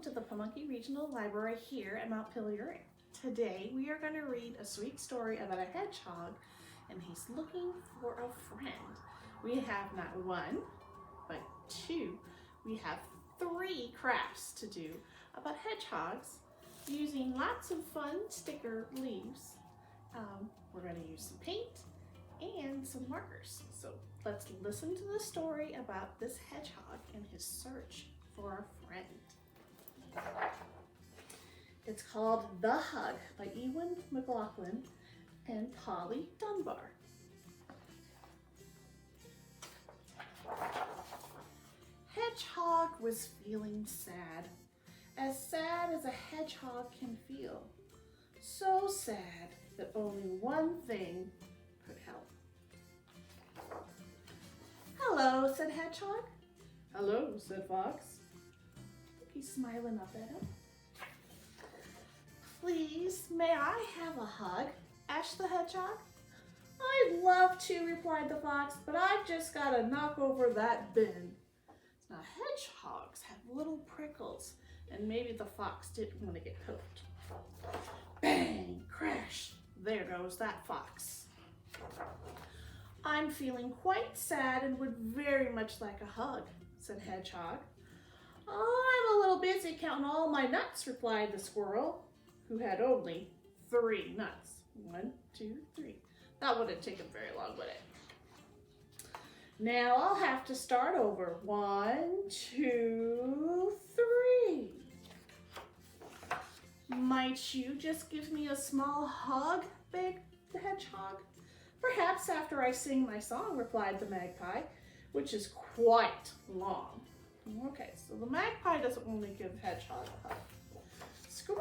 to the Montpelier Regional Library here at Montpelier. Today we are going to read a sweet story about a hedgehog and he's looking for a friend. We have not one, but two. We have three crafts to do about hedgehogs using lots of fun sticker leaves. We're going to use some paint and some markers. So let's listen to the story about this hedgehog and his search for a friend. It's called The Hug by Ewan McLaughlin and Polly Dunbar. Hedgehog was feeling sad as a hedgehog can feel. So sad that only one thing could help. "Hello," said Hedgehog. "Hello," said Fox. He's smiling up at him. "Please, may I have a hug?" asked the hedgehog. "I'd love to," replied the fox, "but I've just got to knock over that bin." Now, hedgehogs have little prickles, and maybe the fox didn't want to get poked. Bang! Crash! There goes that fox. "I'm feeling quite sad and would very much like a hug," said Hedgehog. "I'm a little busy counting all my nuts," replied the squirrel, who had only 3 nuts. 1, 2, 3. That wouldn't take him very long, would it? "Now I'll have to start over. 1, 2, 3. "Might you just give me a small hug?" begged the hedgehog. "Perhaps after I sing my song," replied the magpie, which is quite long. Okay, so the magpie doesn't want to give Hedgehog a hug. Squeak,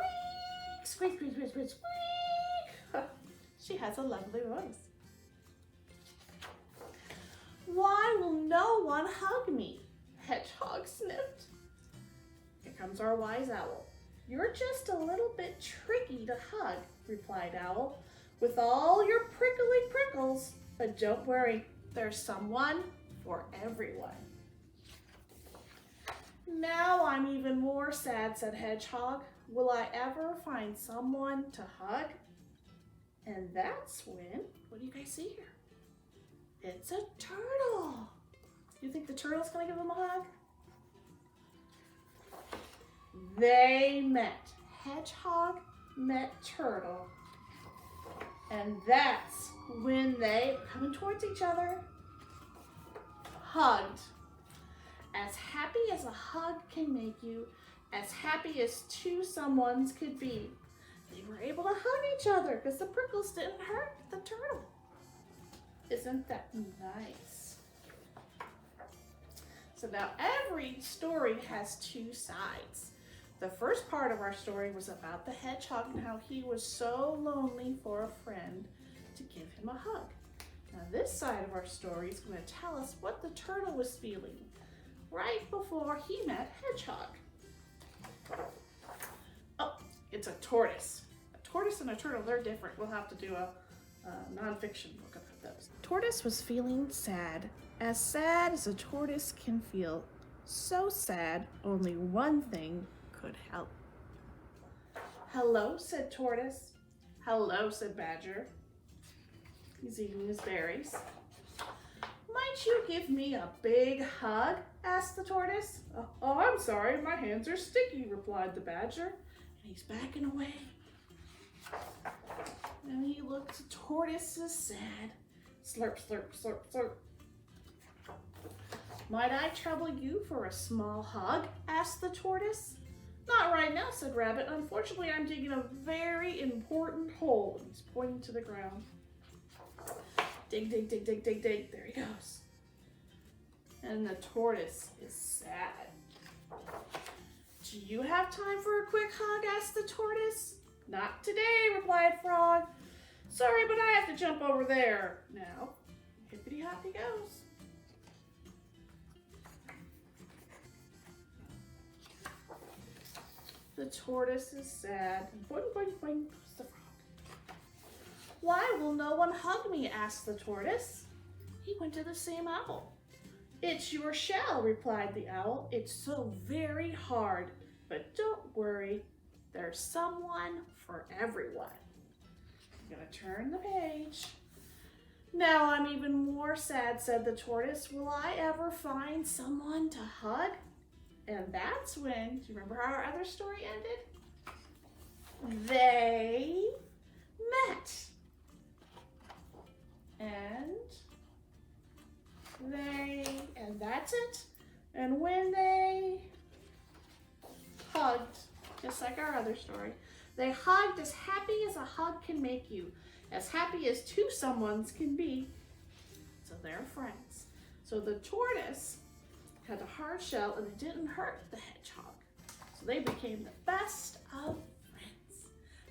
squeak, squeak, squeak, squeak, squeak. She has a lovely voice. "Why will no one hug me?" Hedgehog sniffed. "Here comes our wise owl. You're just a little bit tricky to hug," replied Owl, "with all your prickly prickles. But don't worry, there's someone for everyone." "Now I'm even more sad," said Hedgehog. "Will I ever find someone to hug?" And that's when, what do you guys see here? It's a turtle. You think the turtle's gonna give him a hug? They met. Hedgehog met Turtle. And that's when they, coming towards each other, hugged. As happy as a hug can make you, as happy as two someones could be, they were able to hug each other because the prickles didn't hurt the turtle. Isn't that nice? So now every story has 2 sides. The first part of our story was about the hedgehog and how he was so lonely for a friend to give him a hug. Now this side of our story is going to tell us what the turtle was feeling right before he met Hedgehog. Oh, it's a tortoise. A tortoise and a turtle, they're different. We'll have to do a nonfiction book about those. Tortoise was feeling sad as a tortoise can feel. So sad, only one thing could help. "Hello," said Tortoise. "Hello," said Badger. He's eating his berries. "Might you give me a big hug?" asked the tortoise. "Oh, I'm sorry, my hands are sticky," replied the badger, and he's backing away. And he looked, Tortoise is sad. Slurp, slurp, slurp, slurp. "Might I trouble you for a small hug?" asked the tortoise. "Not right now," said Rabbit. "Unfortunately, I'm digging a very important hole." And he's pointing to the ground. Dig, dig, dig, dig, dig, dig. There he goes. And the tortoise is sad. "Do you have time for a quick hug?" asked the tortoise. "Not today," replied Frog. "Sorry, but I have to jump over there." Now, hippity hop he goes. The tortoise is sad. Boing, boing, boing, goes the frog. "Why will no one hug me?" asked the tortoise. He went to the same owl. "It's your shell," replied the owl. "It's so very hard, But don't worry, there's someone for everyone. I'm gonna turn the page. Now I'm even more sad, said the tortoise. Will I ever find someone to hug? And that's when, do you remember how our other story ended? They met. And that's it. And when they hugged, just like our other story, they hugged as happy as a hug can make you, as happy as two someones can be. So they're friends. So the tortoise had a hard shell and it didn't hurt the hedgehog. So they became the best of friends.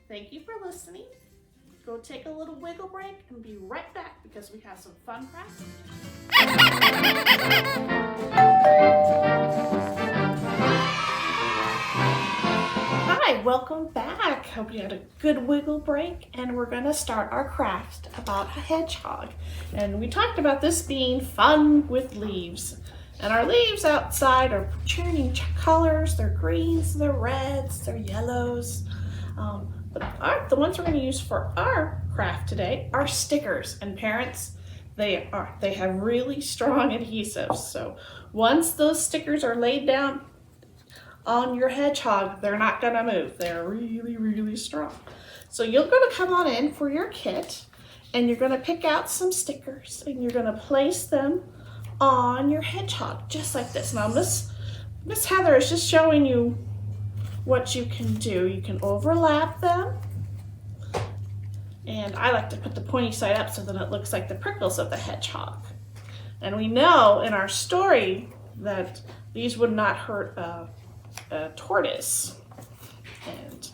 Thank you for listening. Go take a little wiggle break and be right back because we have some fun crafts. Hi, welcome back. Hope you had a good wiggle break, and we're going to start our craft about a hedgehog. And we talked about this being fun with leaves. And our leaves outside are changing colors. They're greens, they're reds, they're yellows. But the ones we're going to use for our craft today are stickers. And parents, they have really strong adhesives. So once those stickers are laid down on your hedgehog, they're not going to move. They're really, really strong. So you're going to come on in for your kit, and you're going to pick out some stickers, and you're going to place them on your hedgehog, just like this. Now, Miss Heather is just showing you what you can do. You can overlap them, and I like to put the pointy side up so that it looks like the prickles of the hedgehog. And we know in our story that these would not hurt a tortoise and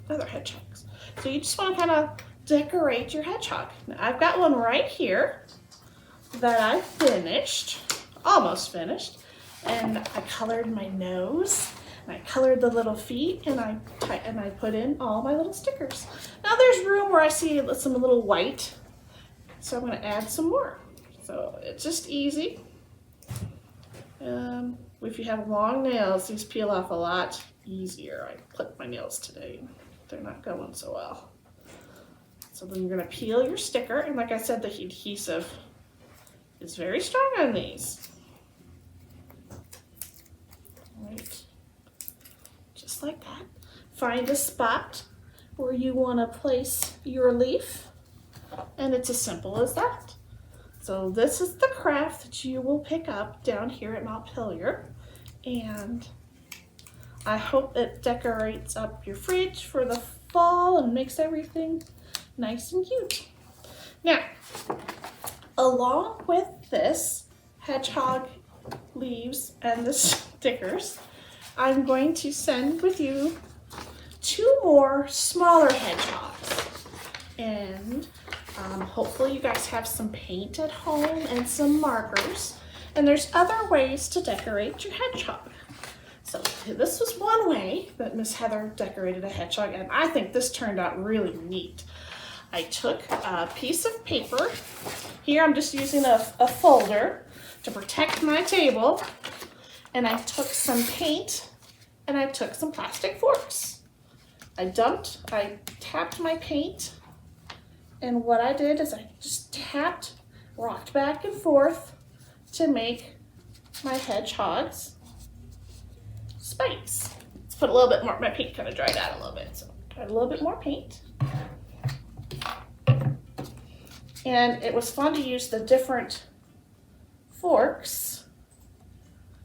other hedgehogs. So you just want to kind of decorate your hedgehog. Now, I've got one right here that I finished, almost finished, and I colored my nose. I colored the little feet, and I put in all my little stickers. Now there's room where I see some little white, so I'm going to add some more. So it's just easy. If you have long nails, these peel off a lot easier. I clipped my nails today. They're not going so well. So then you're going to peel your sticker, and like I said, the adhesive is very strong on these. Right. Just like that. Find a spot where you want to place your leaf, and it's as simple as that. So this is the craft that you will pick up down here at Montpelier, and I hope it decorates up your fridge for the fall and makes everything nice and cute. Now, along with this hedgehog leaves and the stickers, I'm going to send with you 2 more smaller hedgehogs. And hopefully you guys have some paint at home and some markers. And there's other ways to decorate your hedgehog. So this was one way that Miss Heather decorated a hedgehog, and I think this turned out really neat. I took a piece of paper. Here I'm just using a folder to protect my table. And I took some paint, and I took some plastic forks. I tapped my paint, and what I did is I just rocked back and forth to make my hedgehog's spikes. Let's put a little bit more, my paint kind of dried out a little bit, so add a little bit more paint. And it was fun to use the different forks,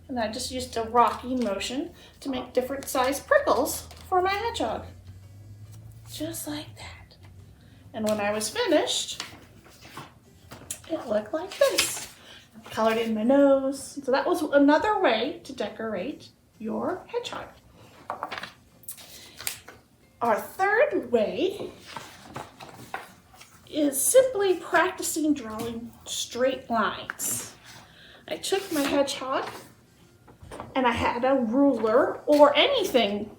and I just used a rocking motion to make different size prickles for my hedgehog. Just like that. And when I was finished, it looked like this. I colored in my nose. So that was another way to decorate your hedgehog. Our third way is simply practicing drawing straight lines. I took my hedgehog and I had a ruler or anything.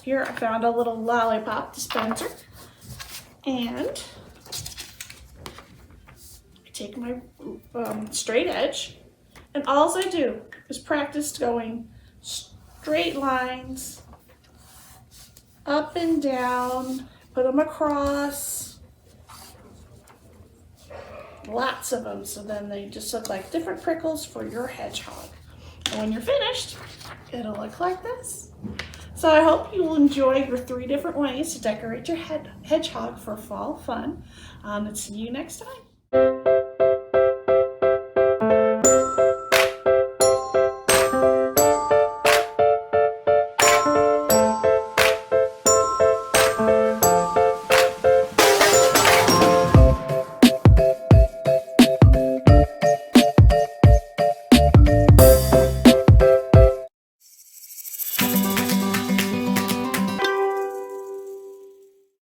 Here I found a little lollipop dispenser, and I take my straight edge, and all I do is practice going straight lines, up and down, put them across. Lots of them, so then they just look like different prickles for your hedgehog. And when you're finished, it'll look like this. So I hope you will enjoy your 3 different ways to decorate your hedgehog for fall fun. And see you next time.